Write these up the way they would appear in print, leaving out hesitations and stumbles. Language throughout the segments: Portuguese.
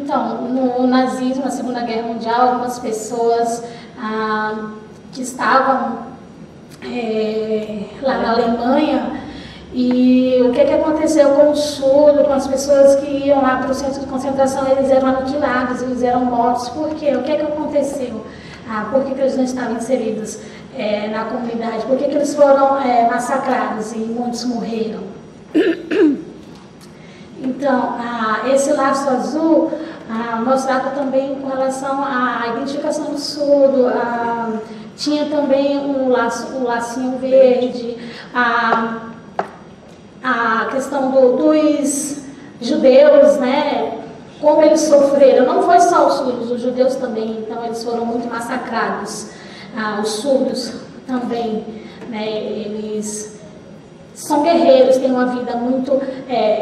Então, no nazismo, na Segunda Guerra Mundial, algumas pessoas que estavam lá na Alemanha, e o que aconteceu com o surdo, com as pessoas que iam lá para o centro de concentração, eles eram aniquilados, eles eram mortos. Por quê? O que aconteceu? Por que eles não estavam inseridos na comunidade? Por que eles foram massacrados e muitos morreram? Então, esse laço azul mostrava também com relação à identificação do surdo, tinha também um lacinho verde, a questão dos judeus, né, como eles sofreram. Não foi só os surdos, os judeus também, então eles foram muito massacrados. Os surdos também, né, eles são guerreiros, têm uma vida muito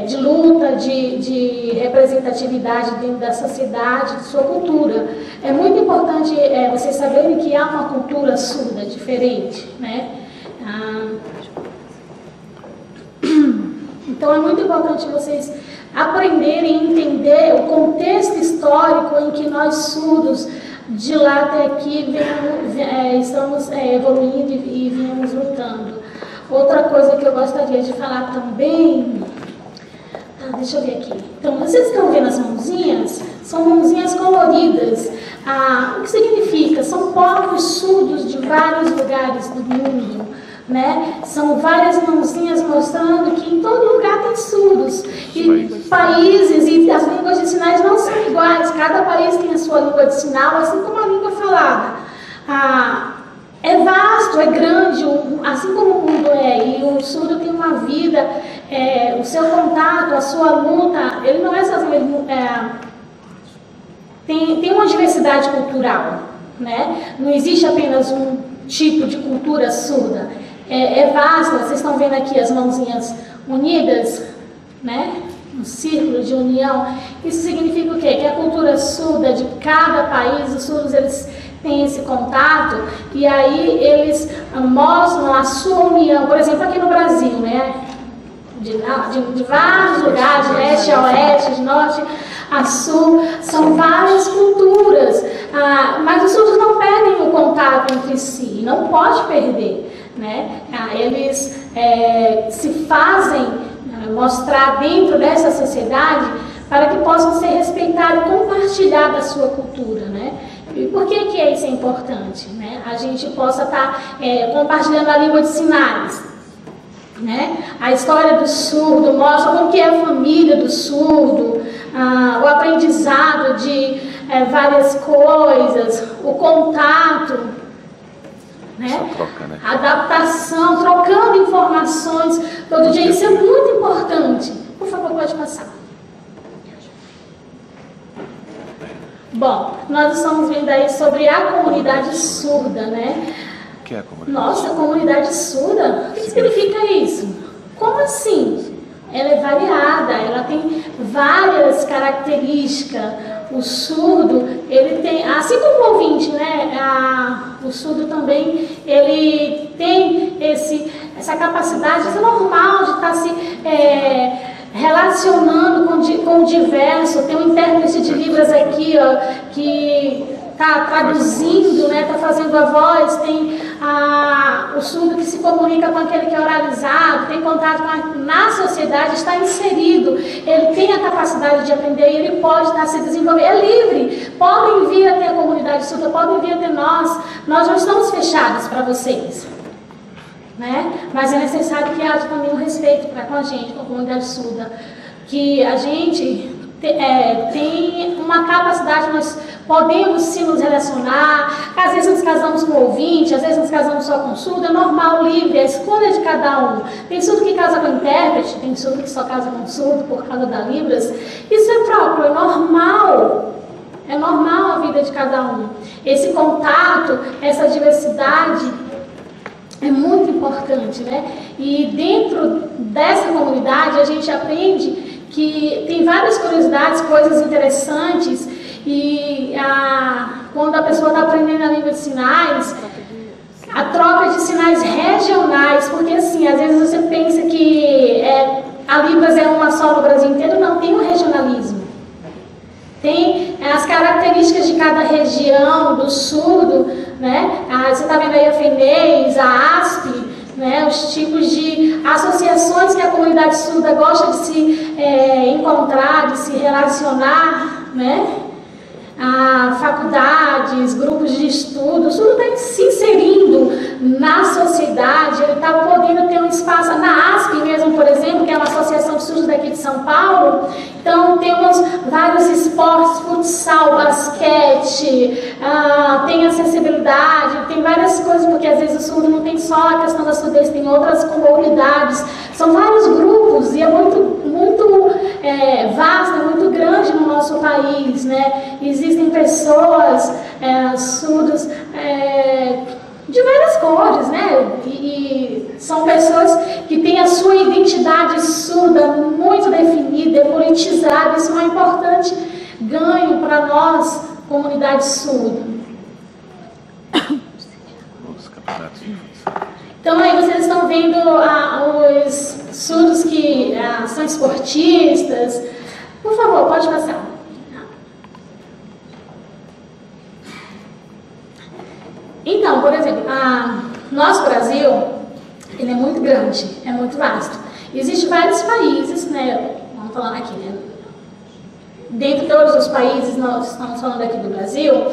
de luta, de representatividade dentro da sociedade, de sua cultura. É muito importante vocês saberem que há uma cultura surda diferente, né? Então é muito importante vocês aprenderem e entender o contexto histórico em que nós surdos, de lá até aqui, estamos evoluindo e viemos lutando. Outra coisa que eu gostaria de falar também... deixa eu ver aqui. Então, vocês estão vendo as mãozinhas? São mãozinhas coloridas. O que significa? São povos surdos de vários lugares do mundo, né? São várias mãozinhas mostrando que em todo lugar tem surdos. E países e as línguas de sinais não são iguais. Cada país tem a sua língua de sinal, assim como a língua falada. É vasto, é grande, assim como o mundo e o surdo tem uma vida, o seu contato, a sua luta, ele não é sozinho, tem uma diversidade cultural, né? Não existe apenas um tipo de cultura surda, é vasto. Vocês estão vendo aqui as mãozinhas unidas, né? Um círculo de união. Isso significa o quê? Que a cultura surda de cada país, os surdos, eles têm esse contato, e aí eles mostram a sua união. Por exemplo, aqui no Brasil, né? De vários lugares, de leste a oeste, de norte a sul, são várias culturas, mas os surdos não perdem o contato entre si, não pode perder, né? Eles se fazem mostrar dentro dessa sociedade para que possam ser respeitados e compartilhar da sua cultura, né? E por que isso é importante, né? A gente possa estar compartilhando a língua de sinais, né? A história do surdo mostra como que é a família do surdo, o aprendizado de várias coisas, o contato, né? Troca, né? A adaptação, trocando informações todo dia. Isso é muito importante. Por favor, pode passar. Bom, nós estamos vendo aí sobre a comunidade surda, né? O que é a comunidade? Nossa, comunidade surda? O que significa isso? Como assim? Ela é variada, ela tem várias características. O surdo, ele tem, assim como o ouvinte, né? O surdo também, ele tem essa capacidade, isso é normal de estar se relacionando com o diverso. Tem um intérprete de Libras aqui, ó, que está traduzindo, né, está fazendo a voz. Tem o surdo que se comunica com aquele que é oralizado, tem contato na sociedade, está inserido, ele tem a capacidade de aprender e ele pode estar se desenvolvendo, é livre. Podem vir até a comunidade surda, podem vir até nós não estamos fechados para vocês, né? Mas é necessário que haja também um respeito com a gente, com a comunidade surda, que a gente tem uma capacidade, nós podemos sim nos relacionar. Às vezes nos casamos com ouvinte, às vezes nos casamos só com surdo, é normal, livre, a escolha de cada um. Tem surdo que casa com intérprete, tem surdo que só casa com surdo por causa da Libras. Isso é próprio, é normal a vida de cada um. Esse contato, essa diversidade é muito importante, né? E dentro dessa comunidade a gente aprende que tem várias curiosidades, coisas interessantes, e quando a pessoa está aprendendo a língua de sinais, a troca de sinais regionais, porque assim, às vezes você pensa que a Libras é uma só no Brasil inteiro. Não, tem um regionalismo. tem as características de cada região do surdo, né? Você está vendo aí a FENEIS, a ASP, né? Os tipos de associações que a comunidade surda gosta de se encontrar, de se relacionar, né? Faculdades, grupos de estudo, o surdo está se inserindo na sociedade, ele está podendo ter um espaço, na ASP mesmo, por exemplo, que é uma associação de surdos daqui de São Paulo. Então temos vários esportes, futsal, basquete, tem acessibilidade, tem várias coisas, porque às vezes o surdo não tem só a questão da surdez, tem outras comorbidades, são vários grupos e é muito vasto, é muito grande no nosso país, né? Existem pessoas surdas de várias cores, né? E são pessoas que têm a sua identidade surda muito definida, politizada. Isso é um importante ganho para nós, comunidade surda. Então aí vocês estão vendo os surdos que são esportistas. Por favor, pode passar. Então, por exemplo, nosso Brasil, ele é muito grande, é muito vasto. Existem vários países, né? Vamos falando aqui, né? Dentre todos os países, nós estamos falando aqui do Brasil.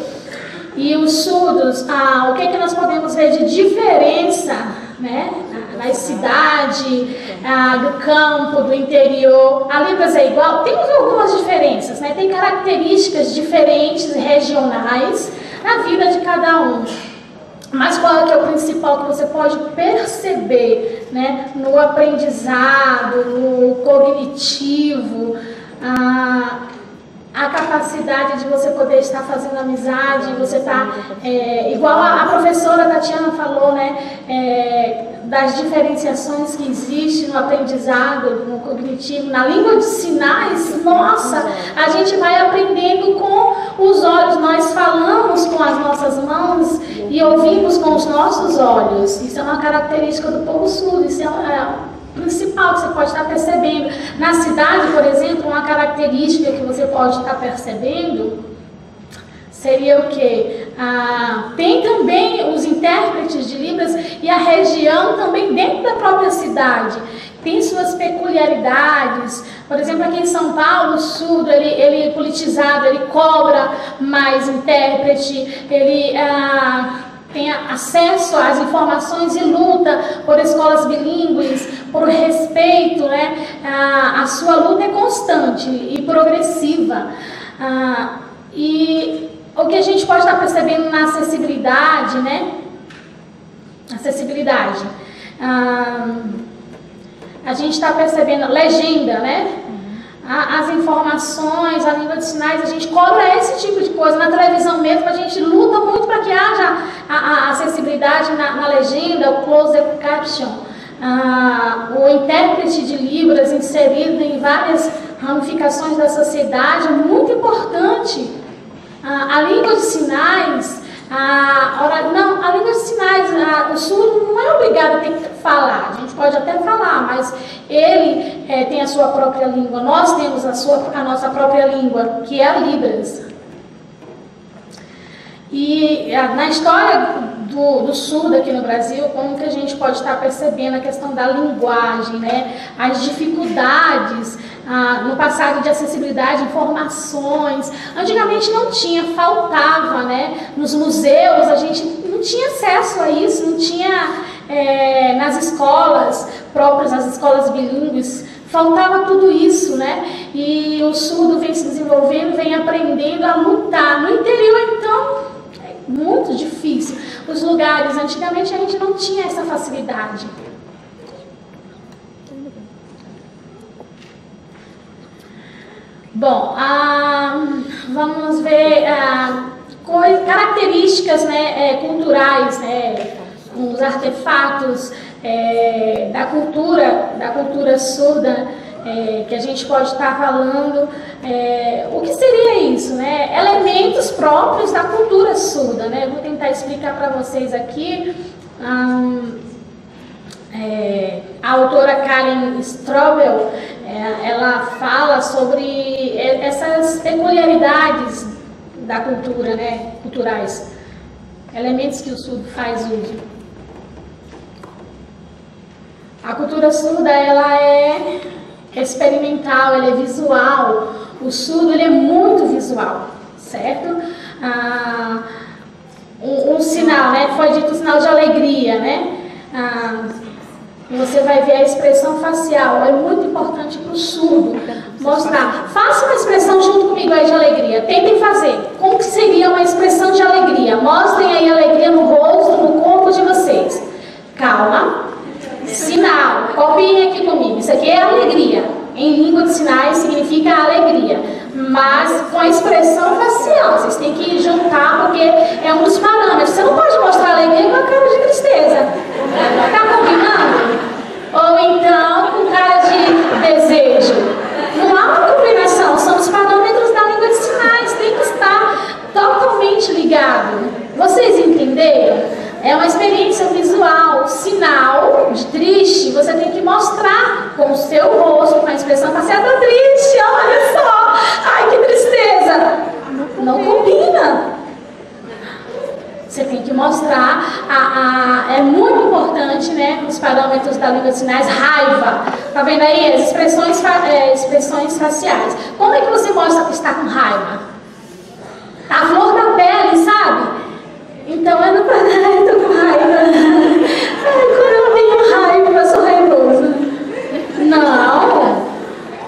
E os surdos, o que nós podemos ver de diferença, né? Na cidade, do campo, do interior, a Libras é igual? Temos algumas diferenças, né? Tem características diferentes, regionais, na vida de cada um. Mas qual é que é o principal que você pode perceber, né? No aprendizado, no cognitivo, a capacidade de você poder estar fazendo amizade, você está, igual a professora Tatiana falou, né, das diferenciações que existem no aprendizado, no cognitivo, na língua de sinais. Nossa, a gente vai aprendendo com os olhos, nós falamos com as nossas mãos e ouvimos com os nossos olhos. Isso é uma característica do povo surdo, isso é principal que você pode estar percebendo. Na cidade, por exemplo, uma característica que você pode estar percebendo seria o quê? Tem também os intérpretes de Libras e a região também dentro da própria cidade tem suas peculiaridades. Por exemplo, aqui em São Paulo, o surdo, ele é politizado, ele cobra mais intérprete, ele tem acesso às informações e luta por escolas bilíngues, por respeito, né? A sua luta é constante e progressiva. E o que a gente pode estar percebendo na acessibilidade, né? Acessibilidade. A gente está percebendo legenda, né? As informações, a língua de sinais, a gente cobra esse tipo de coisa. Na televisão mesmo, a gente luta muito para que haja a acessibilidade na legenda, o closed caption, o intérprete de Libras inserido em várias ramificações da sociedade, é muito importante. A língua de sinais, a língua de sinais, o surdo não é obrigado a ter que falar, a gente pode até falar, mas ele tem a sua própria língua, nós temos a nossa própria língua, que é a Libras. E na história do surdo aqui no Brasil, como que a gente pode estar percebendo a questão da linguagem, né? As dificuldades no passado de acessibilidade, informações. Antigamente não tinha, faltava, né? Nos museus a gente não tinha acesso a isso, não tinha nas escolas próprias, as escolas bilíngues, faltava tudo isso, né? E o surdo vem se desenvolvendo, vem aprendendo a lutar. No interior, então, é muito difícil. Os lugares, antigamente a gente não tinha essa facilidade. Bom, vamos ver características, né, culturais, né, os artefatos da cultura surda, que a gente pode estar falando. O que seria isso, né? Elementos próprios da cultura surda, né? Vou tentar explicar para vocês aqui. A autora Karen Strobel, ela fala sobre essas peculiaridades da cultura, né, culturais, elementos que o surdo faz uso. A cultura surda, ela é experimental, ela é visual. O surdo, ele é muito visual, certo? Um sinal, né, foi dito um sinal de alegria, né? Você vai ver a expressão facial, é muito importante para o surdo mostrar. Faça uma expressão junto comigo aí de alegria, tentem fazer. Como que seria uma expressão de alegria? Mostrem aí a alegria no rosto, no corpo de vocês. Calma, sinal, copiem aqui comigo, isso aqui é alegria. Em língua de sinais significa alegria, mas com a expressão facial, vocês têm que juntar porque é um dos parâmetros. Você não pode mostrar alegria com a cara de tristeza. Tá combinando? Ou então com cara de desejo. Não há uma combinação, são os parâmetros da língua de sinais, tem que estar totalmente ligado. Vocês entenderam? É uma experiência visual, sinal de triste, você tem que mostrar com o seu rosto, com a expressão facial, tá triste, olha só, ai que tristeza. Não combina. Você tem que mostrar, é muito importante, né, os parâmetros da língua de sinais, raiva. Tá vendo aí as expressões faciais. Como é que você mostra que está com raiva? Tá a flor da pele, sabe? Então eu não tô com raiva. Ai, quando eu tenho raiva, eu sou raivosa. Não.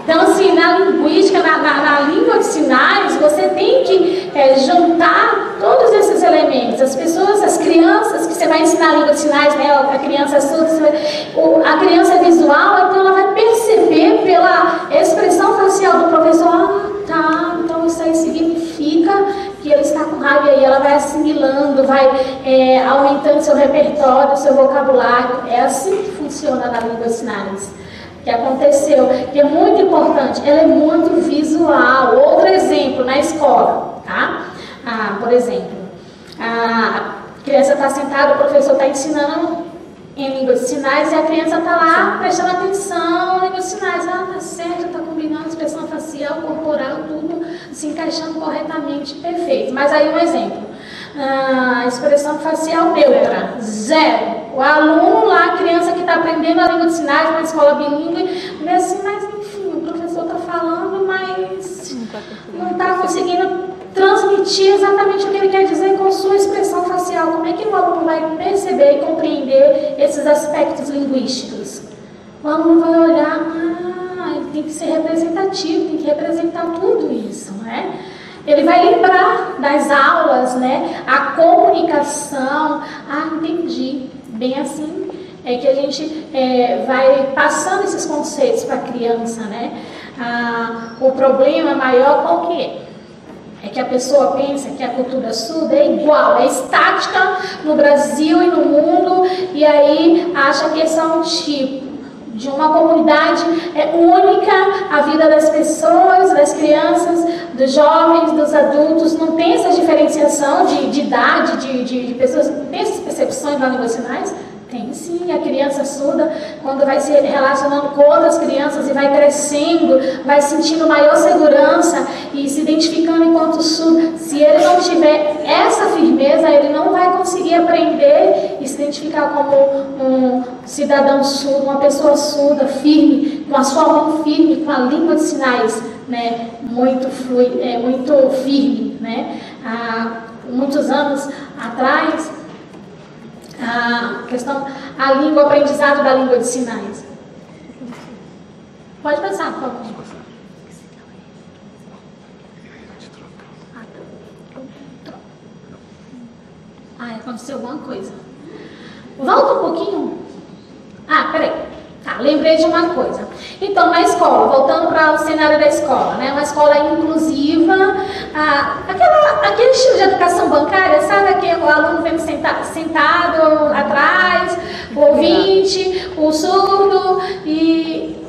Então, assim, na linguística, na língua de sinais, você tem que juntar todos esses elementos. As pessoas, as crianças que você vai ensinar a língua de sinais, né? A criança surda, a criança visual, então ela vai perceber pela expressão facial do professor, tá, então isso aí significa que ele está com raiva, e ela vai assimilando, vai aumentando seu repertório, seu vocabulário. É assim que funciona na língua de sinais. Que aconteceu, que é muito importante, ela é muito visual. Outro exemplo, na escola, tá? Por exemplo, a criança está sentada, o professor está ensinando em língua de sinais e a criança está lá prestando atenção em língua de sinais. Tá certo, está combinando expressão facial, corporal, tudo se encaixando corretamente, perfeito. Mas aí um exemplo, a expressão facial neutra, zero. O aluno lá, a criança que está aprendendo a língua de sinais numa escola bilíngue, vê assim, mas enfim, o professor está falando, mas não está conseguindo transmitir exatamente o que ele quer dizer com sua expressão facial. Como é que o aluno vai perceber e compreender esses aspectos linguísticos? O aluno vai olhar, ele tem que ser representativo, tem que representar tudo isso, né? Ele vai lembrar das aulas, né? A comunicação. Entendi. Bem assim é que a gente vai passando esses conceitos para a criança, né? O problema maior qual que é? É que a pessoa pensa que a cultura surda é igual, é estática no Brasil e no mundo, e aí acha que esse é um tipo de uma comunidade única, a vida das pessoas, das crianças, dos jovens, dos adultos, não tem essa diferenciação de idade, de pessoas, tem essas percepções na língua de sinais? Tem sim. A criança surda, quando vai se relacionando com outras crianças e vai crescendo, vai sentindo maior segurança e se identificando enquanto surdo, se ele não tiver essa firmeza, ele não vai conseguir aprender e se identificar como um cidadão surdo, uma pessoa surda, firme, com a sua mão firme, com a língua de sinais, né, muito firme, né? Há muitos anos atrás, a língua, o aprendizado da língua de sinais. Pode passar, por favor. Aconteceu alguma coisa. Volta um pouquinho. Peraí. Lembrei de uma coisa. Então, na escola, voltando para o cenário da escola, né? Uma escola inclusiva, aquele estilo de educação bancária, sabe? Que o aluno vem sentado atrás, o ouvinte, o surdo, e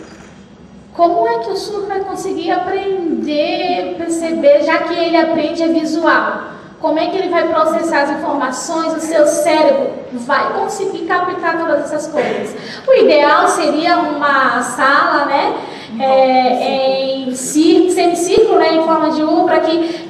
como é que o surdo vai conseguir aprender, perceber, já que ele aprende visual? Como é que ele vai processar as informações? O seu cérebro vai conseguir captar todas essas coisas. O ideal seria uma sala, né, em semicírculo, né, em forma de U, para que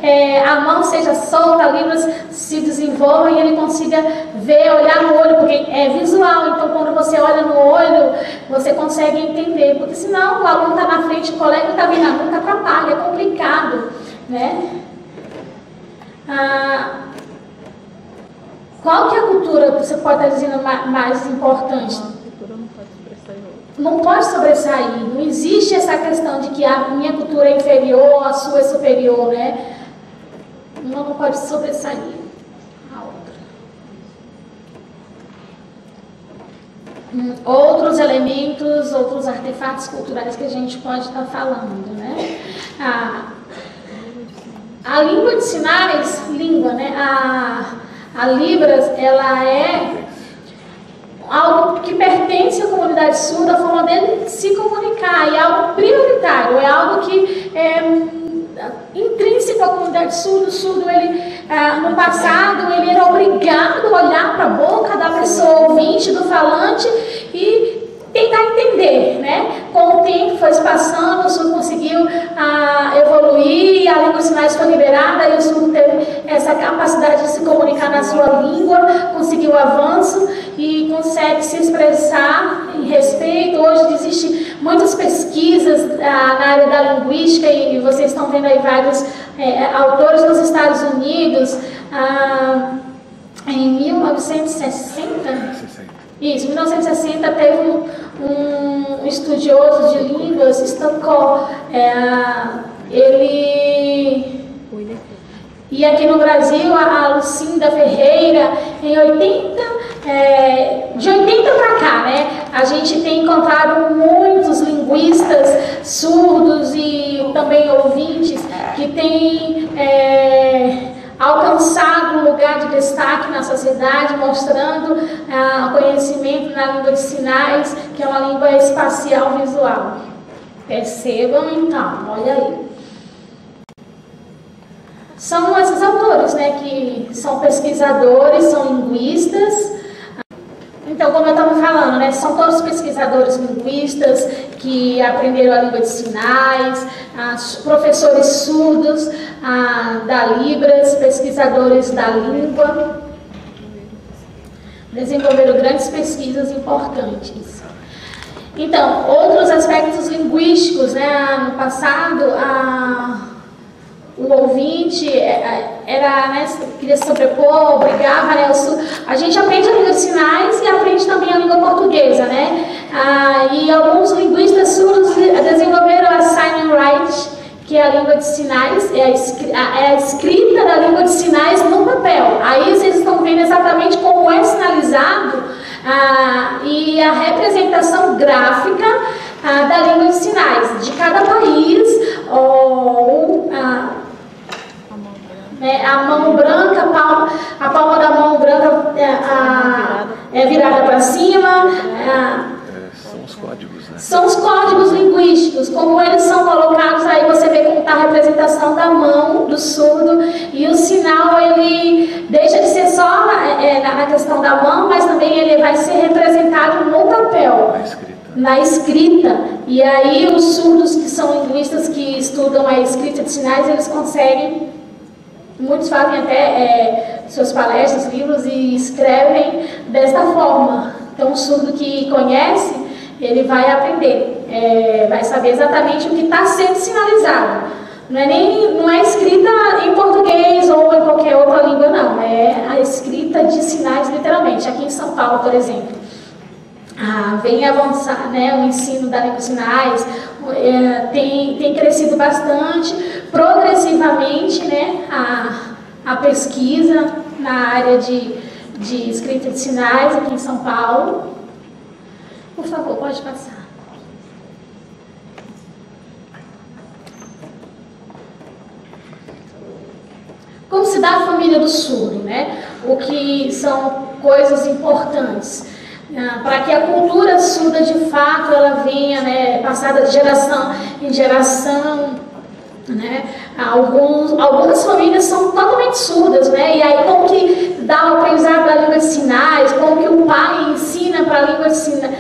a mão seja solta, a Libras se desenvolva e ele consiga ver, olhar no olho, porque é visual, então quando você olha no olho, você consegue entender, porque senão o aluno está na frente, o colega está vendo a nuca, atrapalha, é complicado, né? Qual que é a cultura que você pode estar dizendo mais importante? Não pode sobressair, não existe essa questão de que a minha cultura é inferior, a sua é superior, né? Uma não pode sobressair a outra. Outros elementos, outros artefatos culturais que a gente pode estar falando, né? A língua de sinais, né? A Libras, ela é algo que pertence à comunidade surda, a forma dele se comunicar, e é algo prioritário, é algo que é intrínseco à comunidade surda. O surdo, ele, no passado, ele era obrigado a olhar para a boca da pessoa ouvinte, do falante, e tentar entender, né? Com o tempo foi se passando, o surdo conseguiu evoluir, a língua de sinais foi liberada e o surdo teve essa capacidade de se comunicar na sua língua, conseguiu avanço e consegue se expressar em respeito. Hoje existem muitas pesquisas na área da linguística e vocês estão vendo aí vários autores nos Estados Unidos. Em 1960, isso, em 1960 teve um estudioso de línguas, Stanko, e aqui no Brasil, a Lucinda Ferreira, de 80 para cá, né, a gente tem encontrado muitos linguistas surdos e também ouvintes que têm alcançado um lugar de destaque na sociedade, mostrando conhecimento na língua de sinais, que é uma língua espacial visual. Percebam então, olha aí. São esses autores, né, que são pesquisadores, são linguistas. Então, como eu estava falando, né, são todos pesquisadores linguistas que aprenderam a língua de sinais, professores surdos da Libras, pesquisadores da língua, desenvolveram grandes pesquisas importantes. Então, outros aspectos linguísticos, né, no passado, o ouvinte queria se sobrepor, brigava, né? A gente aprende a língua de sinais e aprende também a língua portuguesa, né? E alguns linguistas surdos desenvolveram a Sign and Write, que é a língua de sinais, é a escrita da língua de sinais no papel. Aí vocês estão vendo exatamente como é sinalizado e a representação gráfica da língua de sinais de cada país, ou a mão branca, a palma da mão branca é virada para cima. São os códigos, né? São os códigos linguísticos, como eles são colocados, aí você vê como está a representação da mão do surdo, e o sinal, ele deixa de ser só na questão da mão, mas também ele vai ser representado no papel. Na escrita. E aí os surdos que são linguistas que estudam a escrita de sinais, eles conseguem, muitos fazem até suas palestras, livros e escrevem desta forma. Então o surdo que conhece, ele vai aprender, vai saber exatamente o que está sendo sinalizado. Não é escrita em português ou em qualquer outra língua, não. É a escrita de sinais, literalmente. Aqui em São Paulo, por exemplo, vem avançar, né, o ensino da língua de sinais, tem crescido bastante, progressivamente, né, a pesquisa na área de escrita de sinais aqui em São Paulo. Por favor, pode passar. Como se dá a família do surdo, né? O que são coisas importantes para que a cultura surda de fato ela venha, né, passada de geração em geração, né? Algumas famílias são totalmente surdas, né? E aí como que dá o aprendizado da língua de sinais, como que o pai ensina para a língua de sinais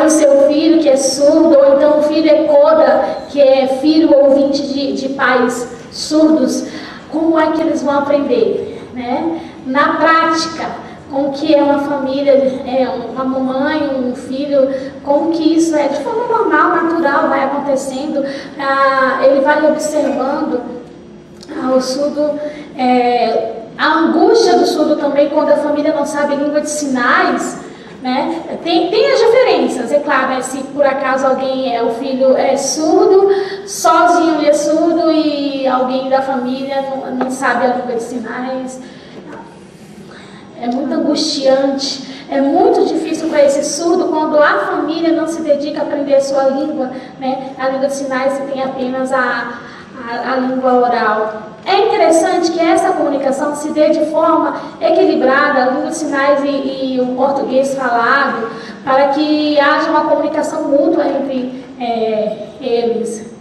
o seu filho que é surdo, ou então o filho filho Ekoda, que é filho ouvinte de pais surdos, como é que eles vão aprender, né? Na prática, como que é uma família, uma mamãe, um filho, como que isso é de forma normal, natural, vai acontecendo, ele vai observando o surdo, a angústia do surdo também, quando a família não sabe língua de sinais, né? Tem as diferenças, é claro, né? Se por acaso o filho é surdo, sozinho ele é surdo e alguém da família não sabe a língua de sinais, é muito angustiante, é muito difícil para esse surdo quando a família não se dedica a aprender a sua língua, né? A língua de sinais, e tem apenas a língua oral. É interessante que essa comunicação se dê de forma equilibrada, a língua de sinais e o português falado, para que haja uma comunicação mútua entre eles.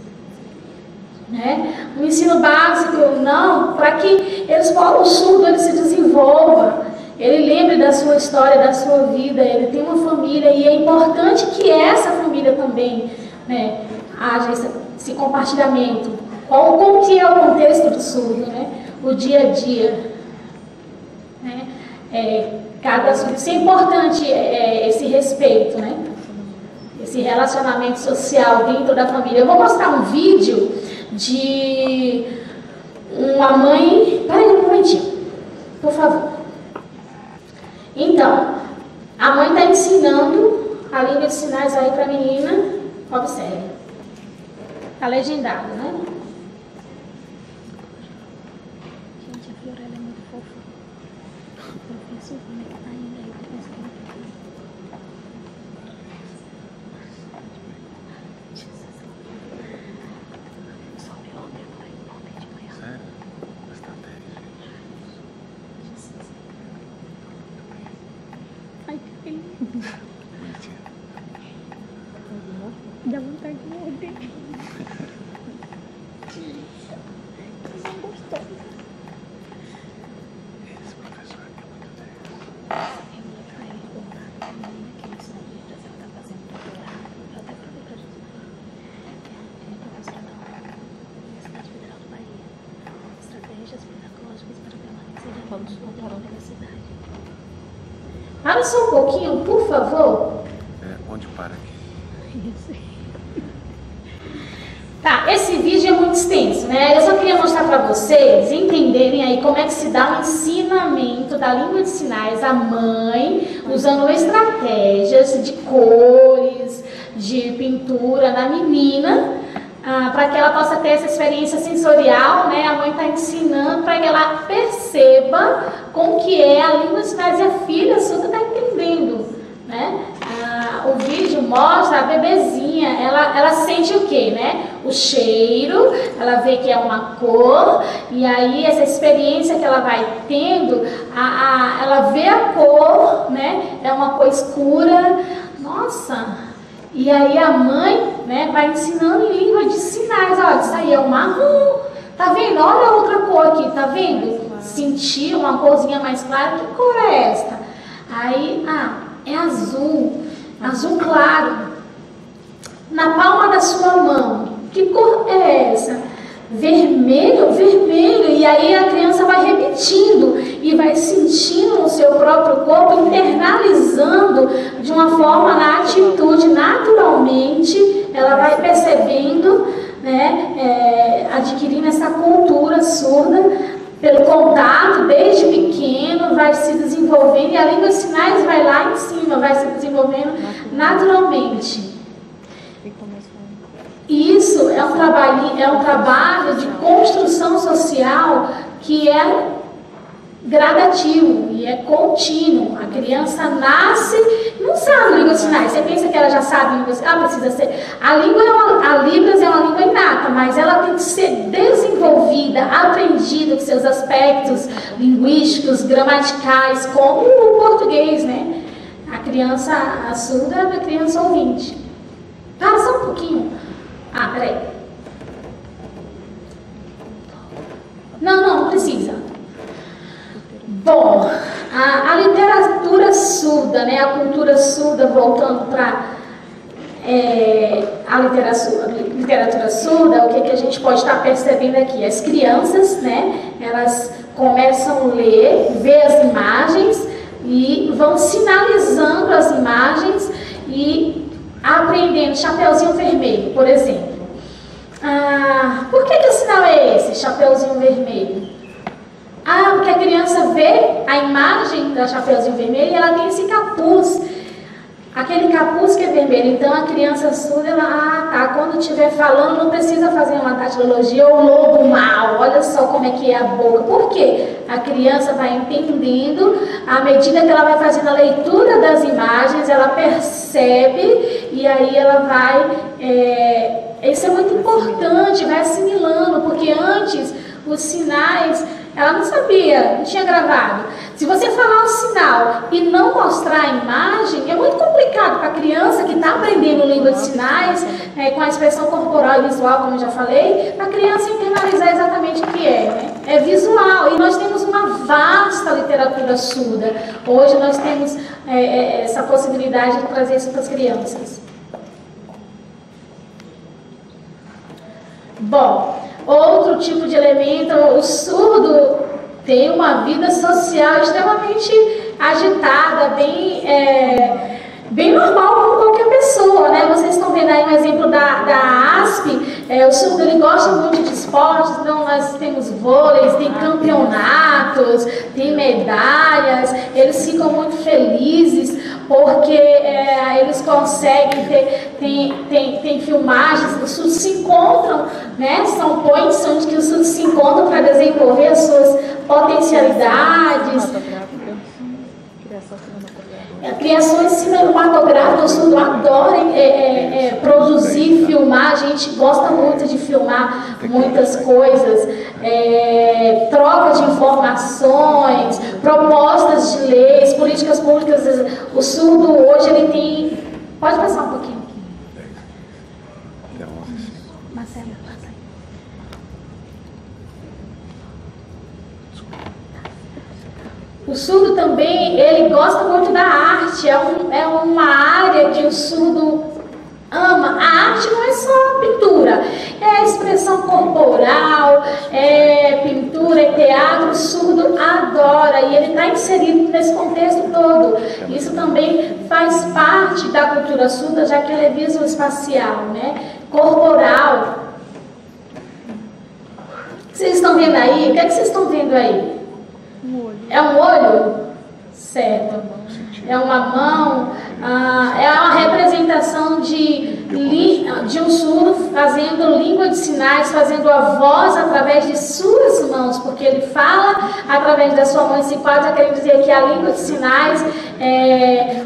Né? O ensino básico, não, para que o surdo ele se desenvolva, ele lembre da sua história, da sua vida, ele tem uma família, e é importante que essa família também, né, haja esse compartilhamento. Como que é o contexto do surdo, né? O dia a dia, né? Isso é importante, esse respeito, né? Esse relacionamento social dentro da família. Eu vou mostrar um vídeo de uma mãe... Peraí um momentinho, por favor. Então, a mãe está ensinando a língua de sinais aí para a menina. Observe. Está legendado, né? Dá vontade de morder. Não gostou. Esse professor aqui é muito Deus. Eu vou pra ele contar a menina que ele ensinou ele ela tá fazendo doutorado. Eu até falei pra Jesus. Ele é professora da Universidade Federal do Bahia. Estratégias pedagógicas para permanecer na universidade. Para só um pouquinho, por favor. Onde para aqui? Isso. Tá, esse vídeo é muito extenso, né? Eu só queria mostrar para vocês entenderem aí como é que se dá o ensinamento da língua de sinais à mãe, usando estratégias de cores, de pintura na menina, para que ela possa ter essa experiência sensorial, né? A mãe está ensinando para que ela perceba como que é a língua de sinais, e a filha surda está entendendo, né? O vídeo mostra a bebezinha, ela sente o que, né? O cheiro, ela vê que é uma cor, e aí essa experiência que ela vai tendo, ela vê a cor, né? É uma cor escura, nossa! E aí a mãe, né, vai ensinando em língua de sinais, olha, isso aí é um marrom, tá vendo? Olha a outra cor aqui, tá vendo? Sentir uma corzinha mais clara, que cor é esta? Aí, é azul, azul claro. Na palma da sua mão, que cor é essa? Vermelho, vermelho. E aí a criança vai repetindo e vai sentindo no seu próprio corpo, internalizando de uma forma na atitude, naturalmente, ela vai percebendo, né, adquirindo essa cultura surda, pelo contato, desde pequeno, vai se desenvolvendo, e a língua de sinais vai lá em cima, vai se desenvolvendo naturalmente. Isso é um trabalho de construção social que é gradativo e é contínuo. A criança nasce, não sabe língua de sinais. Você pensa que ela já sabe língua de sinais? Precisa ser. A Libras é uma língua inata, mas ela tem que ser desenvolvida, aprendida com seus aspectos linguísticos, gramaticais, como o português, né? A criança, a surda é uma criança ouvinte. Para só um pouquinho. Peraí. Não precisa. Bom, a literatura surda, né, a cultura surda, voltando para a literatura surda, o que a gente pode estar percebendo aqui? As crianças, né, elas começam a ler, ver as imagens e vão sinalizando as imagens e aprendendo. Chapeuzinho vermelho, por exemplo. Por que o sinal é esse, Chapeuzinho vermelho? Porque a criança vê a imagem da Chapeuzinho vermelho e ela tem esse capuz. Aquele capuz que é vermelho. Então a criança surda, ela, quando estiver falando, não precisa fazer uma datilologia ou lobo mal. Olha só como é que é a boca. Por quê? A criança vai entendendo, à medida que ela vai fazendo a leitura das imagens, ela percebe e aí ela vai... isso é muito importante, vai assimilando, porque antes os sinais, ela não sabia, não tinha gravado. Se você falar um sinal e não mostrar a imagem, é muito complicado para a criança que está aprendendo língua de sinais, com a expressão corporal e visual, como eu já falei, para a criança internalizar exatamente o que é. Né? É visual, e nós temos uma vasta literatura surda. Hoje nós temos essa possibilidade de trazer isso para as crianças. Bom, outro tipo de elemento, o surdo tem uma vida social extremamente agitada, bem normal como qualquer pessoa, né? Vocês estão vendo aí um exemplo da ASP, o surdo ele gosta muito de esportes, então nós temos vôlei, tem campeonatos, tem medalhas, eles ficam muito felizes porque eles conseguem tem filmagens, os surdos se encontram, né? São points onde que os surdos se encontram para desenvolver as suas potencialidades. Criações cinematográficas, o surdo adora produzir, filmar, a gente gosta muito de filmar muitas coisas, troca de informações, propostas de leis, políticas públicas. O surdo hoje ele tem... Pode passar um pouquinho. Marcelo, passa aí. O surdo também, ele gosta muito da arte, é uma área que o surdo ama. A arte não é só pintura, é expressão corporal, é pintura, é teatro. O surdo adora e ele está inserido nesse contexto todo. Isso também faz parte da cultura surda, já que ela é visoespacial, né? Corporal. O que vocês estão vendo aí? O que é que vocês estão vendo aí? É um olho? Certo. É uma mão? É uma representação de um surdo fazendo língua de sinais, fazendo a voz através de suas mãos, porque ele fala através da sua mão. Esse quadro quer dizer que a língua de sinais,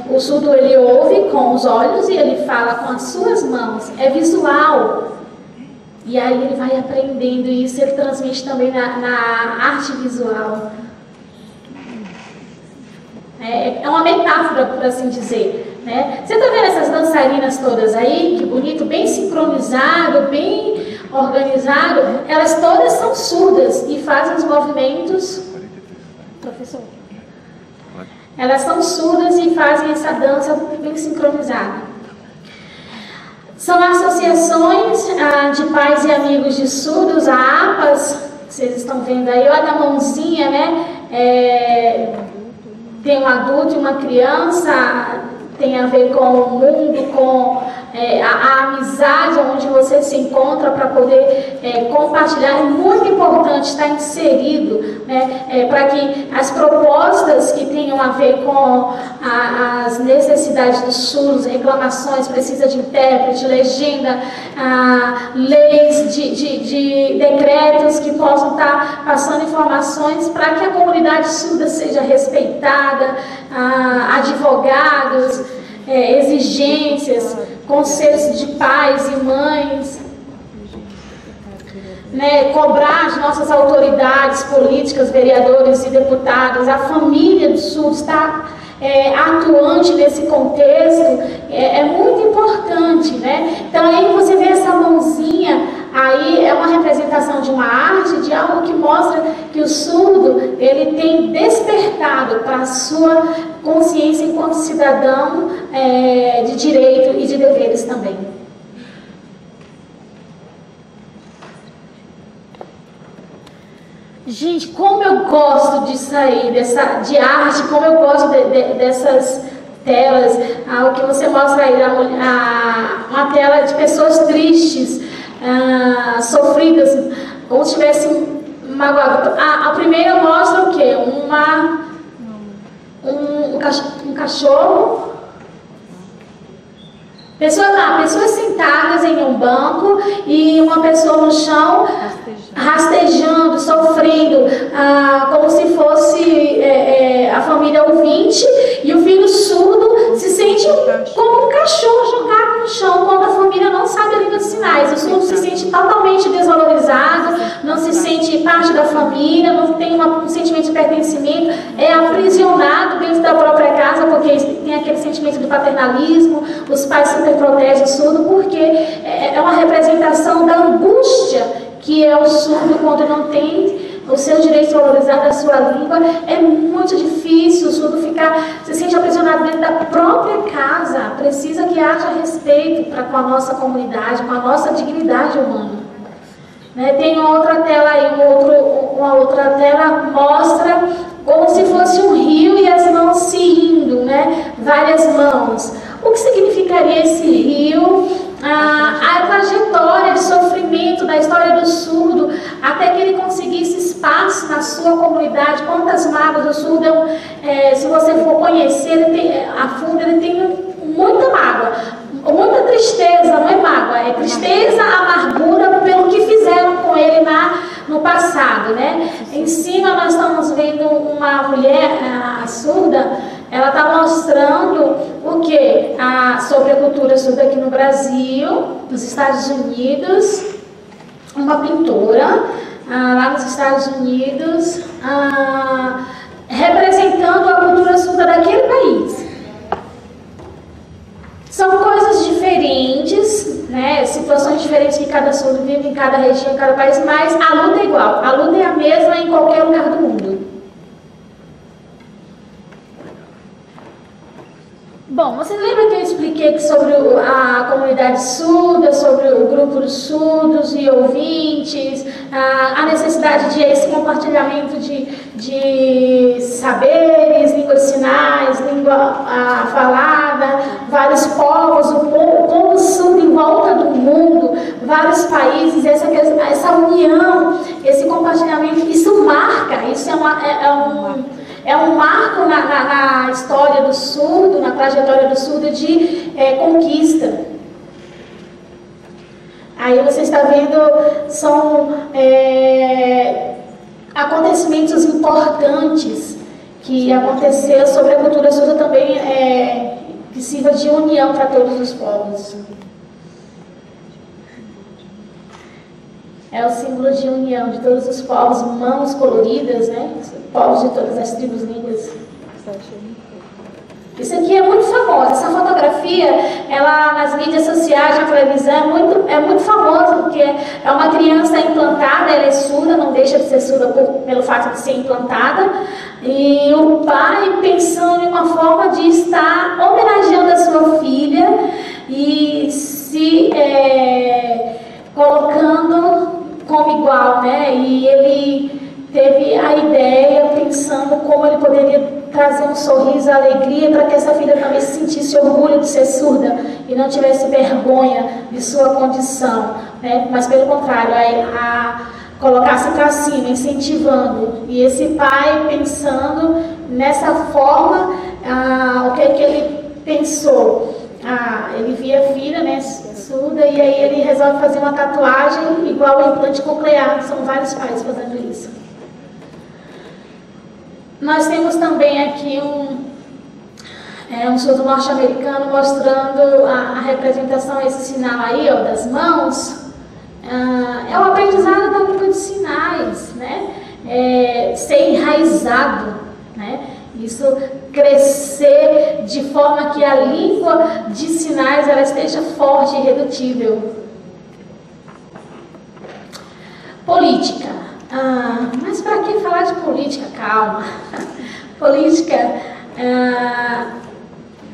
o surdo ele ouve com os olhos e ele fala com as suas mãos. É visual. E aí ele vai aprendendo isso, ele transmite também na arte visual. É uma metáfora, por assim dizer, né? Você está vendo essas dançarinas todas aí? Que bonito, bem sincronizado, bem organizado. Elas todas são surdas e fazem os movimentos... Professor? Elas são surdas e fazem essa dança bem sincronizada. São associações de pais e amigos de surdos, a APAS, vocês estão vendo aí, olha a mãozinha, né? Tem um adulto e uma criança, tem a ver com o mundo, com a amizade, onde você se encontra para poder compartilhar. É muito importante estar inserido, né, para que as propostas que tenham a ver com as necessidades dos surdos, reclamações, precisa de intérprete, legenda, leis de decretos que possam estar passando informações para que a comunidade surda seja respeitada, advogados, exigências, conselhos de pais e mães, né, cobrar as nossas autoridades políticas, vereadores e deputados, a família do surdo estar atuante nesse contexto, é muito importante, né? Então aí você vê essa mãozinha, aí é uma representação de uma arte, de algo que mostra que o surdo, ele tem despertado para a sua consciência enquanto cidadão de direito e de deveres também. Gente, como eu gosto disso aí, de arte, como eu gosto dessas telas. O que você mostra aí, uma tela de pessoas tristes, sofridas, como se tivessem magoado. A primeira mostra o quê? Um cachorro. Pessoas sentadas em um banco e uma pessoa no chão rastejando, sofrendo, como se fosse a família ouvinte, e o filho surdo se sente como um cachorro jogado no chão quando a família não sabe a língua de sinais. O surdo se sente totalmente desvalorizado, não se sente parte da família, não tem um sentimento de pertencimento, é aprisionado dentro da própria casa, porque tem aquele sentimento do paternalismo, os pais super protegem o surdo, porque é uma representação da angústia que é o surdo quando não tem os seus direitos valorizados da sua língua. É muito difícil o surdo se sente aprisionado dentro da própria casa. Precisa que haja respeito com a nossa comunidade, com a nossa dignidade humana. Tem outra tela aí, uma outra tela mostra como se fosse um rio e as mãos se indo, várias mãos. O que significaria esse rio? A trajetória de sofrimento da história do surdo até que ele conseguisse espaço na sua comunidade. Quantas mágoas o surdo se você for conhecer a fundo, ele tem muita mágoa, muita tristeza, não é mágoa, é tristeza, amargura pelo que fizeram com ele no passado, Em cima nós estamos vendo uma mulher, a surda. Ela está mostrando o que? Sobre a cultura surda aqui no Brasil, nos Estados Unidos, uma pintora lá nos Estados Unidos, representando a cultura surda daquele país. São coisas diferentes, situações diferentes que cada surdo vive em cada região, em cada país, mas a luta é igual, a luta é a mesma em qualquer lugar do mundo. Bom, vocês lembram que eu expliquei sobre a comunidade surda, sobre o grupo dos surdos e ouvintes, a necessidade de esse compartilhamento de saberes, língua de sinais, língua falada, vários povos, o povo surdo em volta do mundo, vários países, essa união, esse compartilhamento, isso marca, isso é um marco na história do surdo, na trajetória do surdo de conquista. Aí você está vendo, são acontecimentos importantes que aconteceram sobre a cultura surda também, que sirva de união para todos os povos. É o símbolo de união de todos os povos, mãos coloridas, povos de todas as tribos, línguas. Isso aqui é muito famoso. Essa fotografia, ela nas mídias sociais, na televisão, é muito famosa, porque é uma criança implantada, ela é surda, não deixa de ser surda pelo fato de ser implantada, e o pai pensando em uma forma de estar homenageando a sua filha e se colocando como igual, E ele teve a ideia, pensando como ele poderia trazer um sorriso, alegria, para que essa filha também se sentisse orgulho de ser surda e não tivesse vergonha de sua condição, Mas pelo contrário, colocasse para cima, incentivando. E esse pai pensando nessa forma, o que é que ele pensou? Ele via a filha, surda, e aí ele resolve fazer uma tatuagem igual ao implante coclear. São vários pais fazendo isso. Nós temos também aqui um surdo norte-americano mostrando a representação, esse sinal aí, das mãos. É o aprendizado da língua de sinais, ser enraizado, Isso crescer de forma que a língua de sinais ela esteja forte e irredutível. Política. Mas para que falar de política? Calma. Política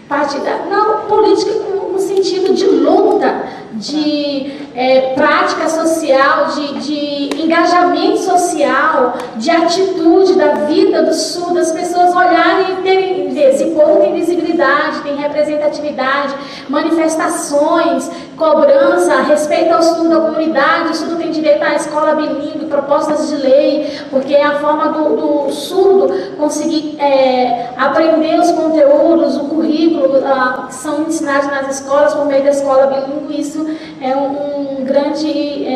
partidária. Não, política no sentido de luta, de prática social, de engajamento social, de atitude da vida do Sul, das pessoas olharem e terem, esse povo tem visibilidade, tem representatividade, manifestações, cobrança, respeito ao estudo da comunidade, o surdo tem direito à escola bilíngue, propostas de lei, porque é a forma do surdo conseguir aprender os conteúdos, o currículo que são ensinados nas escolas por meio da escola bilíngue. Isso é um grande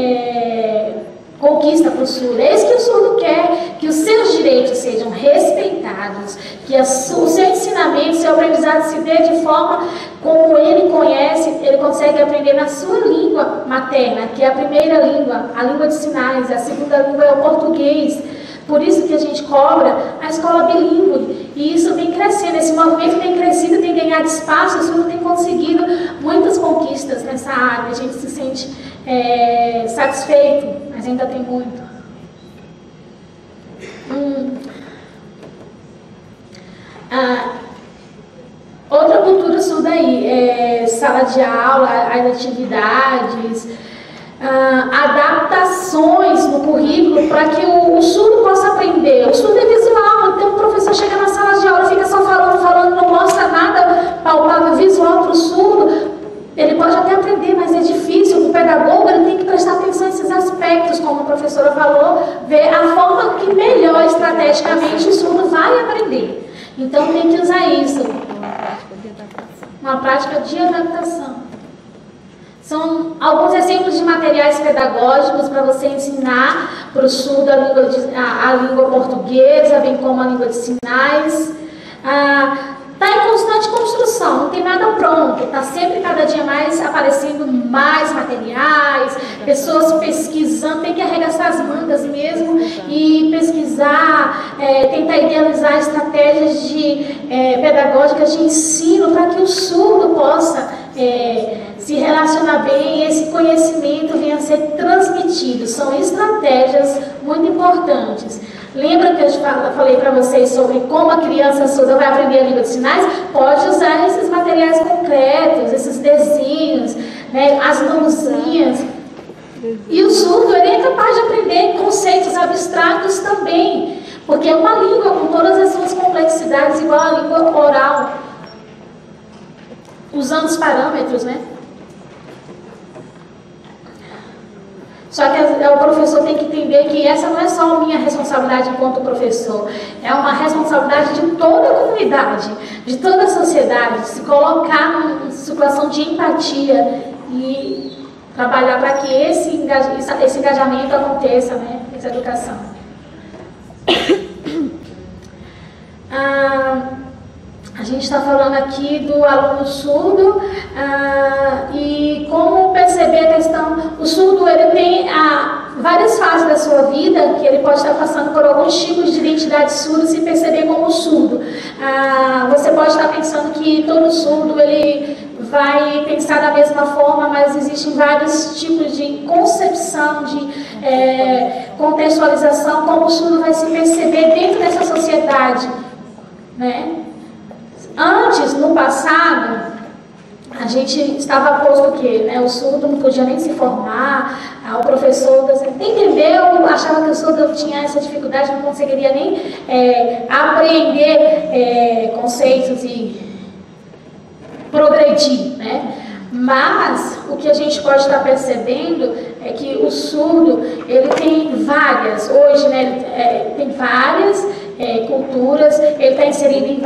conquista para o surdo. É isso que o surdo quer, que os seus direitos sejam respeitados, que o seu ensinamento, o seu aprendizado se dê de forma como ele conhece, ele consegue aprender na sua língua materna, que é a primeira língua, a língua de sinais, a segunda língua é o português. Por isso que a gente cobra a escola bilíngue. E isso vem crescendo, esse movimento tem crescido, tem ganhado espaço, o surdo tem conseguido muitas conquistas nessa área. A gente se sente satisfeito, mas ainda tem muito. Outra cultura surda aí, sala de aula, as atividades, adaptações no currículo para que o surdo possa aprender. O surdo é visual, então o professor chega na sala de aula e fica só falando, não mostra nada palpável visual para o surdo. Ele pode até aprender, mas é difícil. O pedagogo ele tem que prestar atenção nesses aspectos, como a professora falou, ver a forma que melhor, estrategicamente, o surdo vai aprender. Então tem que usar isso. Uma prática de adaptação. São alguns exemplos de materiais pedagógicos para você ensinar para o surdo a língua portuguesa, bem como a língua de sinais. Está em constante construção, não tem nada pronto, está sempre cada dia mais aparecendo mais materiais, pessoas pesquisando, tem que arregaçar as mangas mesmo e pesquisar, tentar idealizar estratégias pedagógicas de ensino para que o surdo possa se relacionar bem e esse conhecimento venha a ser transmitido. São estratégias muito importantes. Lembra que eu falei para vocês sobre como a criança surda vai aprender a língua de sinais? Pode usar esses materiais concretos, esses desenhos, né, as mãozinhas. E o surdo ele é capaz de aprender conceitos abstratos também, porque é uma língua com todas as suas complexidades, igual a língua oral, usando os parâmetros, né? Só que o professor tem que entender que essa não é só a minha responsabilidade enquanto professor, é uma responsabilidade de toda a comunidade, de toda a sociedade, de se colocar numa situação de empatia e trabalhar para que esse engajamento aconteça, né, nessa educação. A gente está falando aqui do aluno surdo e como perceber a questão. O surdo ele tem várias fases da sua vida que ele pode estar passando por alguns tipos de identidade surda e se perceber como surdo. Você pode estar pensando que todo surdo ele vai pensar da mesma forma, mas existem vários tipos de concepção, de contextualização, como o surdo vai se perceber dentro dessa sociedade, né? Antes, no passado, a gente estava posto que o surdo não podia nem se formar, o professor entendeu, achava que o surdo tinha essa dificuldade, não conseguiria nem apreender conceitos e progredir, né? Mas o que a gente pode estar percebendo é que o surdo ele tem várias, hoje, né, tem várias culturas, ele está inserido em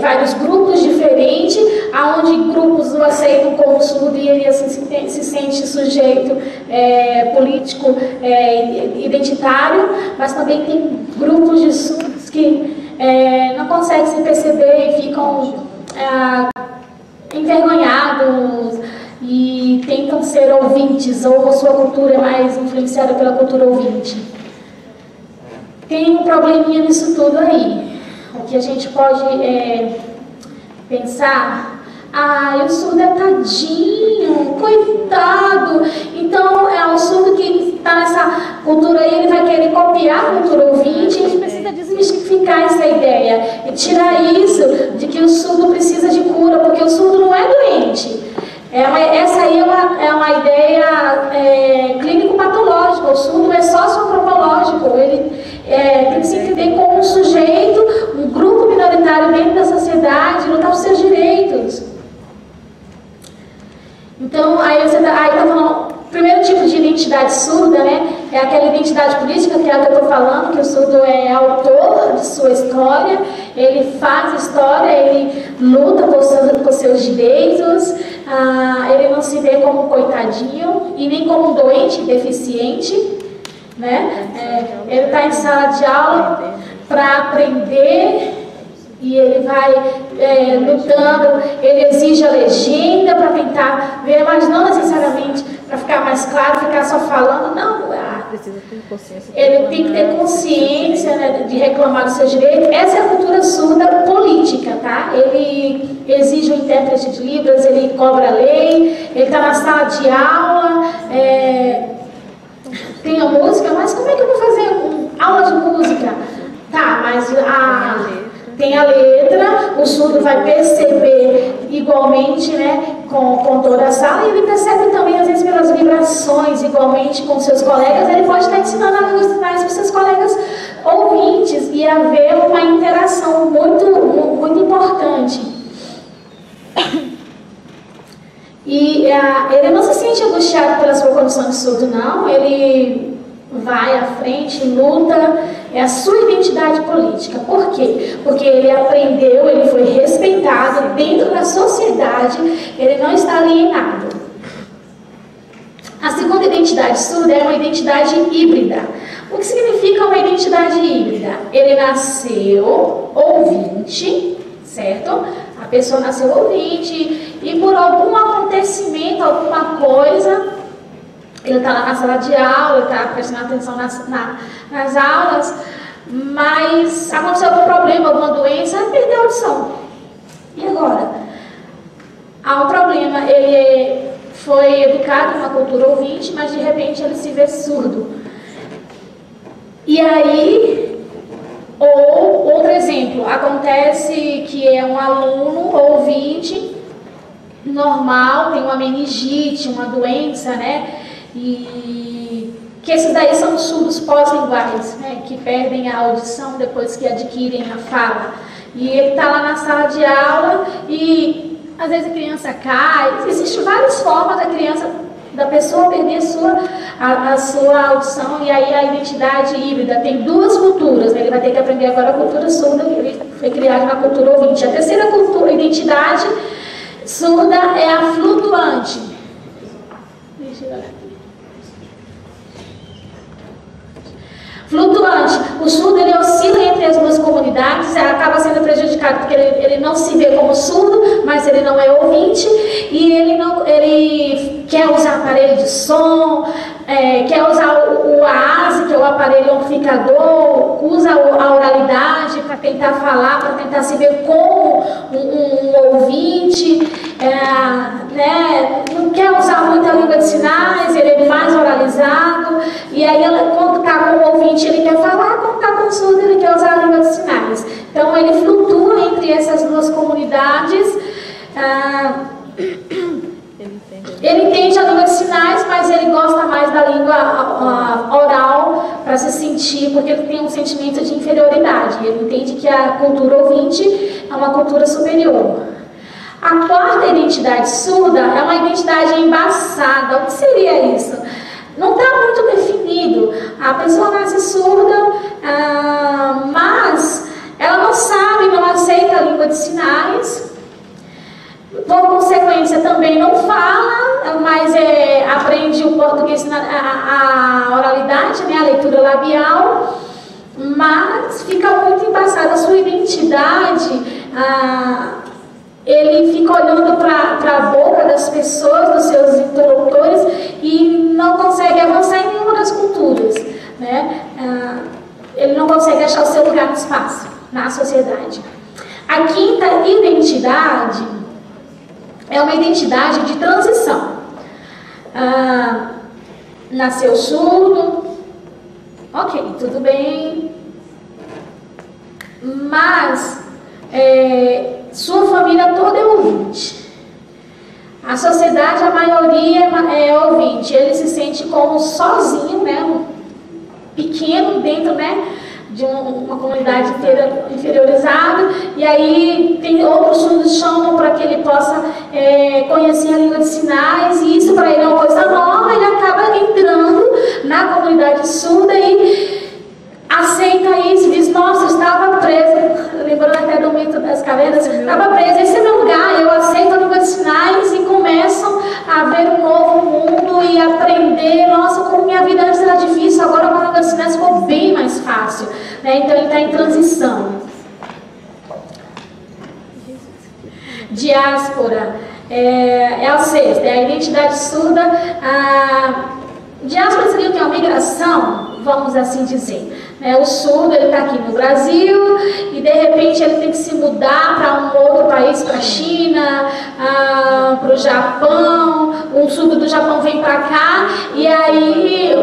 vários grupos diferentes, onde grupos o aceitam como surdo e ele assim, se sente sujeito político, identitário, mas também tem grupos de surdos que não conseguem se perceber e ficam envergonhados e tentam ser ouvintes, ou a sua cultura é mais influenciada pela cultura ouvinte. Tem um probleminha nisso tudo aí. O que a gente pode pensar, o surdo é tadinho, coitado. Então, o surdo que está nessa cultura aí, ele vai querer copiar a cultura ouvinte, e a gente precisa desmistificar essa ideia e tirar isso de que o surdo precisa de cura, porque o surdo não é doente. Essa aí é é uma ideia clínico-patológica, o surdo é socioantropológico, ele tem que se entender como um sujeito, um grupo minoritário dentro da sociedade, lutar por seus direitos. Então, aí você tá falando, o primeiro tipo de identidade surda, né, é aquela identidade política, que é a que eu estou falando, que o surdo é autor de sua história, ele faz história, ele luta por seus direitos, ele não se vê como coitadinho e nem como um doente, deficiente, né? Ele está em sala de aula para aprender e ele vai lutando, ele exige a legenda para tentar ver, mas não necessariamente para ficar mais claro, ficar só falando, não. Ele tem que ter consciência, né, de reclamar dos seus direitos. Essa é a cultura surda política, tá? Ele exige um intérprete de Libras, ele cobra a lei, ele está na sala de aula, tem a música, mas como é que eu vou fazer aula de música? Tá, mas tem a letra, o surdo vai perceber igualmente, né, com toda a sala, e ele percebe também, às vezes, pelas vibrações, igualmente com seus colegas, ele pode estar ensinando a língua dos sinais para os seus colegas ouvintes, e haver uma interação muito, muito importante. E ele não se sente angustiado pela sua condição de surdo, não, ele vai à frente, luta, é a sua identidade política. Por quê? Porque ele aprendeu, ele foi respeitado dentro da sociedade, ele não está alienado. A segunda identidade surda é uma identidade híbrida. O que significa uma identidade híbrida? Ele nasceu ouvinte, certo? A pessoa nasceu ouvinte e por algum acontecimento, alguma coisa, ele está lá na sala de aula, está prestando atenção nas aulas, mas aconteceu algum problema, alguma doença, ele perdeu a audição. E agora? Há um problema, ele foi educado numa cultura ouvinte, mas de repente ele se vê surdo. E aí, ou outro exemplo, acontece que é um aluno ouvinte, normal, tem uma meningite, uma doença, né? E que esses daí são os surdos pós-linguais, né, que perdem a audição depois que adquirem a fala. E ele está lá na sala de aula e às vezes a criança cai. Existem várias formas da pessoa perder a sua audição, e aí a identidade híbrida tem duas culturas, né? Ele vai ter que aprender agora a cultura surda, que ele foi criado na cultura ouvinte. A terceira identidade surda é a flutuante. Deixa eu olhar aqui. Flutuante. O surdo, ele oscila entre as duas comunidades, acaba sendo prejudicado porque ele não se vê como surdo, mas ele não é ouvinte, e ele quer usar aparelho de som, quer usar o AASE, que é o aparelho amplificador, usa a oralidade para tentar falar, para tentar se ver como um ouvinte, né? Não quer usar muito a língua de sinais, ele é mais oralizado, e aí quando está com o ouvinte ele quer falar, quando está com o surdo ele quer usar a língua de sinais. Então ele flutua entre essas duas comunidades. Ele entende a língua de sinais, mas ele gosta mais da língua oral para se sentir, porque ele tem um sentimento de inferioridade. Ele entende que a cultura ouvinte é uma cultura superior. A quarta identidade surda é uma identidade embaçada. O que seria isso? Não está muito definido. A pessoa nasce surda, mas ela não sabe, não aceita a língua de sinais. Por consequência, também não fala, mas aprende o português, a oralidade, né, a leitura labial, mas fica muito embaçada a sua identidade. Ele fica olhando para a boca das pessoas, dos seus interlocutores, e não consegue avançar em nenhuma das culturas, né? Ele não consegue achar o seu lugar no espaço, na sociedade. A quinta identidade é uma identidade de transição. Nasceu surdo, ok, tudo bem, mas sua família toda é ouvinte. sociedade, a maioria é ouvinte, ele se sente como sozinho, né, pequeno dentro, né, de uma comunidade inteira inferiorizada, e aí tem outros surdos chamam para que ele possa conhecer a língua de sinais, e isso para ele é uma coisa nova, ele acaba entrando na comunidade surda e aceita isso, diz, nossa, eu estava preso, lembrando até do mito das cavernas, estava preso, esse é meu lugar, eu aceito a língua de sinais, e começam a ver um novo mundo e aprender, nossa, como minha vida antes era difícil, agora com a língua de sinais ficou bem mais fácil, né? Então ele está em transição. Diáspora é a sexta, é a identidade surda. Diáspora seria o que? Uma migração, vamos assim dizer. O surdo, ele está aqui no Brasil e de repente ele tem que se mudar para um outro país, para a China, para o Japão. Um surdo do Japão vem para cá e aí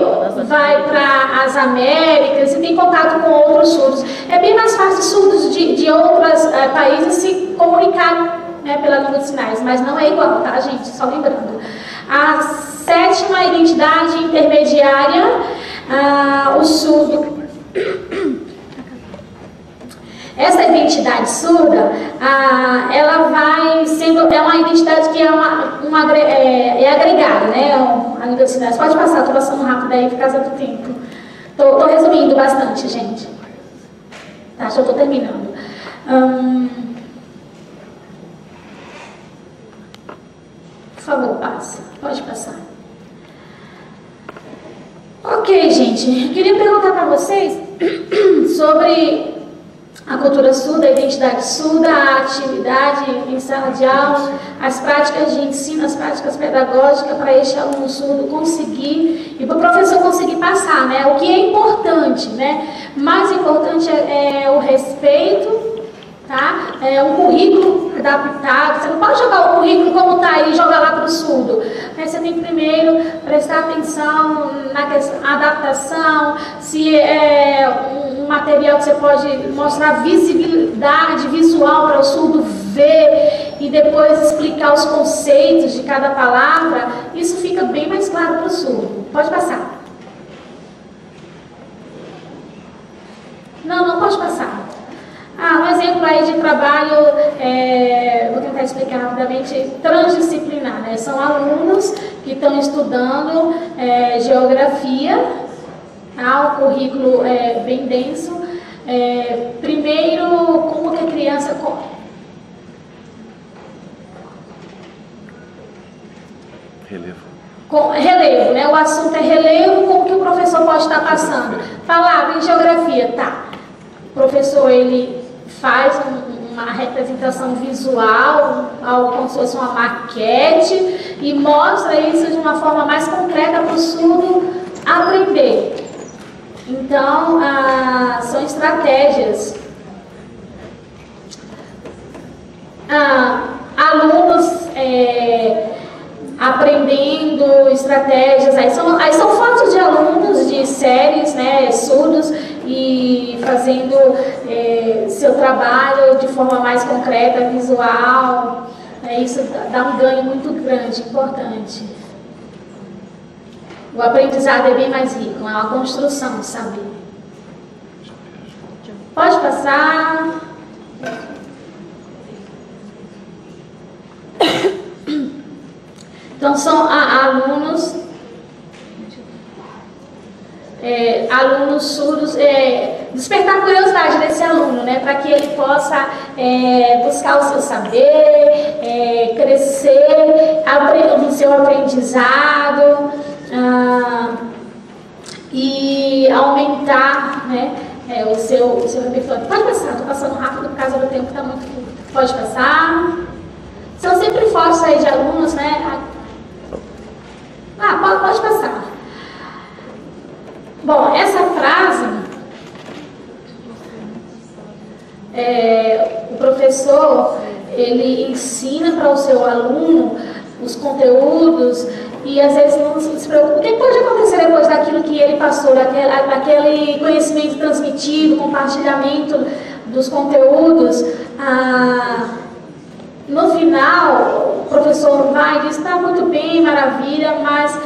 vai para as Américas e tem contato com outros surdos. É bem mais fácil surdos de outros países se comunicarem, né, pela língua de sinais, mas não é igual, tá, gente? Só lembrando. A sétima identidade intermediária, o surdo. Essa identidade surda, ela vai sendo, é uma identidade que é agregada, né? A língua de sinais. Pode passar, estou passando rápido aí por causa do tempo. Estou resumindo bastante, gente. Tá, já estou terminando. Por favor, passa. Pode passar. Ok, gente. Eu queria perguntar para vocês sobre a cultura surda, a identidade surda, a atividade em sala de aula, as práticas de ensino, as práticas pedagógicas para este aluno surdo conseguir e para o professor conseguir passar, né? O que é importante, né? Mais importante é o respeito, tá? É um currículo adaptado. Você não pode jogar o currículo como está aí e jogar lá para o surdo. Você tem que primeiro prestar atenção na questão, adaptação, se é um material que você pode mostrar visibilidade visual para o surdo ver e depois explicar os conceitos de cada palavra, isso fica bem mais claro para o surdo. Pode passar. Não pode passar. Um exemplo aí de trabalho, vou tentar explicar rapidamente, transdisciplinar, né? São alunos que estão estudando geografia, tá? O currículo é bem denso. Primeiro, como que a criança... Relevo, né? O assunto é relevo, como que o professor pode estar passando? Palavra em geografia, tá. O professor, ele faz uma representação visual, algo como se fosse uma maquete, e mostra isso de uma forma mais concreta para o surdo aprender. Então, são estratégias. Alunos aprendendo estratégias, aí são fotos de alunos de séries, né, surdos, e fazendo seu trabalho de forma mais concreta, visual. Isso dá um ganho muito grande, importante. O aprendizado é bem mais rico, é uma construção, sabe? Pode passar. Então, são alunos surdos, despertar a curiosidade desse aluno, né, para que ele possa buscar o seu saber, crescer no seu aprendizado e aumentar, né, o seu repertório. Pode passar, estou passando rápido por causa do tempo que está muito curto. Pode passar. São sempre fotos aí de alunos, né? Pode passar. Bom, essa frase, o professor, ele ensina para o seu aluno os conteúdos e às vezes não se preocupa. O que pode acontecer depois daquilo que ele passou, daquele conhecimento transmitido, compartilhamento dos conteúdos? No final, professor vai e diz, está muito bem, maravilha, mas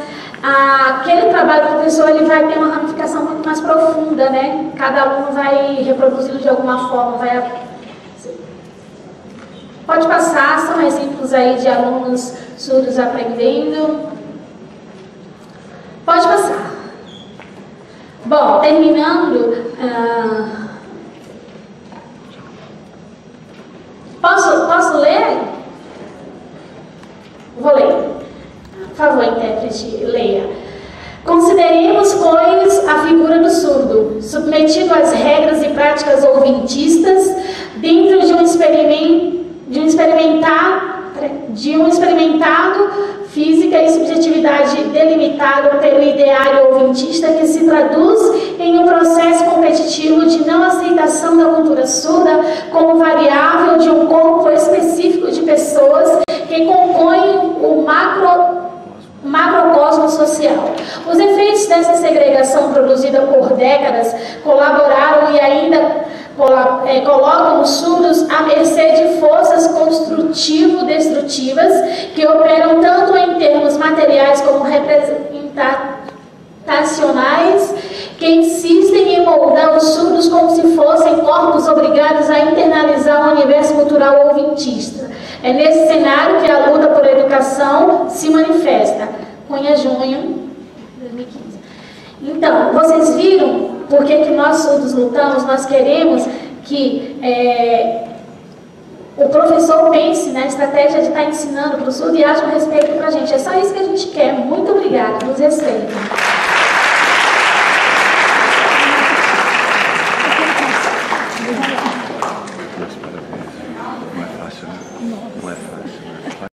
aquele trabalho do professor ele vai ter uma ramificação muito mais profunda, né? Cada aluno vai reproduzi-lo de alguma forma, Pode passar, são exemplos aí de alunos surdos aprendendo. Pode passar. Bom, terminando, posso ler? Vou ler. Por favor, intérprete, leia. Consideremos, pois, a figura do surdo, submetido às regras e práticas ouvintistas, dentro de um experimentado física e subjetividade delimitado pelo ideário ouvintista que se traduz em um processo competitivo de não aceitação da cultura surda como variável de um corpo específico de pessoas que compõem o macrocosmo social. Os efeitos dessa segregação produzida por décadas colaboraram e ainda colocam os surdos à mercê de forças construtivo-destrutivas que operam tanto em termos materiais como representacionais, que insistem em moldar os surdos como se fossem corpos obrigados a internalizar o universo cultural ouvintista. É nesse cenário que a luta por educação se manifesta. Cunha, junho de 2015. Então, vocês viram por que nós surdos lutamos? Nós queremos que o professor pense na estratégia de estar ensinando para o surdo e haja um respeito para a gente. É só isso que a gente quer. Muito obrigada. Nos respeitem. Meus parabéns. Não é fácil, né? Não é fácil.